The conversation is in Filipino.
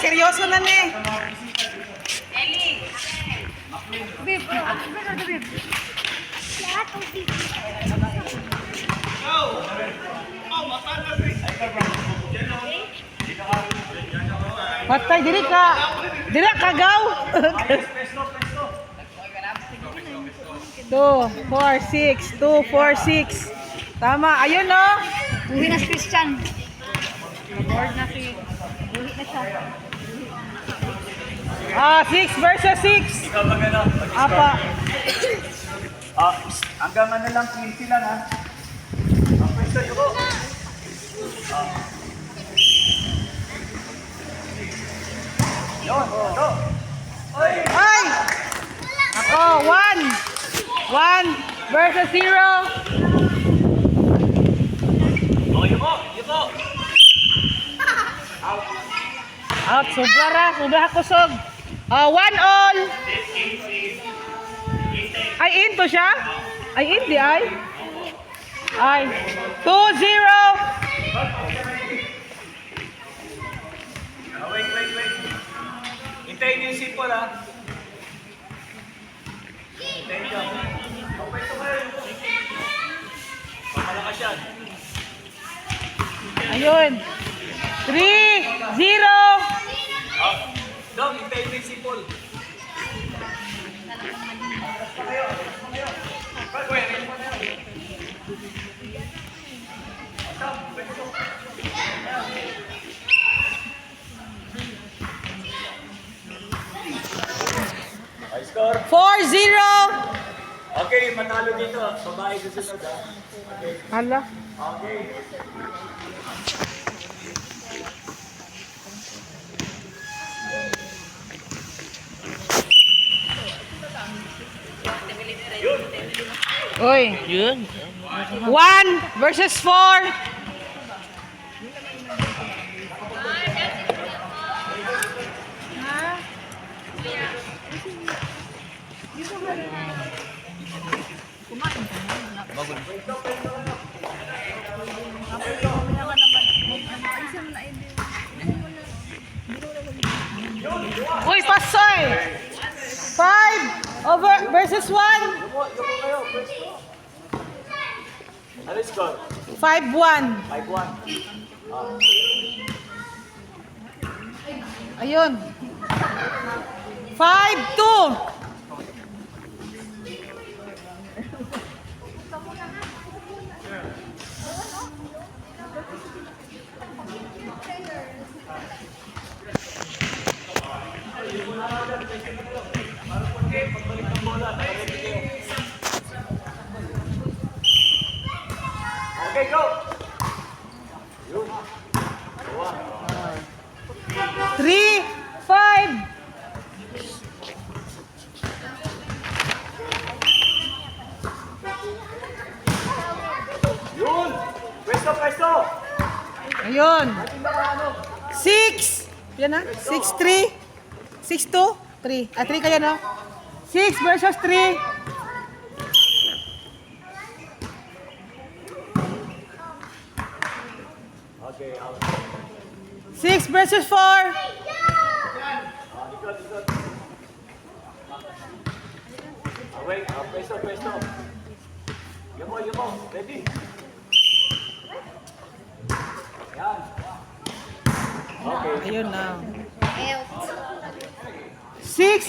seryoso na ni. Bib, bib. Patay, diri ka gaw. 2, 4, 6, 2, 4, 6. Tama, ayun no. Uwi na si Christian. Board na si... Uwi na siya. 6 versus 6. Ikaw magano? Apa. Hanggang ano lang, 20 lang ha. Pwesto yun ko. Yun, ito. Ay! Ako, 1. 1 versus 0. Oh, yun po, yun po. Out, sobra kusog. 1 all. Ay, into siya? Ay, hindi ay. Ay, 2-0. Wait. Hintayin yung simple ha. Hintayin nyo. Pwesto kayo. Pamalakas yan. Ayun. 3-0. Dom, hintayin mo yung simple. High score. 4-0. Okay, manalo dito. Babae susunod ha. Okay. Hala. Okay. Oy. Yun. 1 versus 4. Uy, pasoy. 5 over versus 1. Ano score? 5-1. 5-1. Ayun. 5-2. Okay, go! 3-5. Yun! Pwesto! Ayun. 6. Yan na. 6-3. 6-2. 3. 3 kaya no? 6 versus 3. Okay, out. 6 versus 4. Likod. Wait, pwesto. Yumo. Ready? Yan. Okay. Ayun na. Out. 6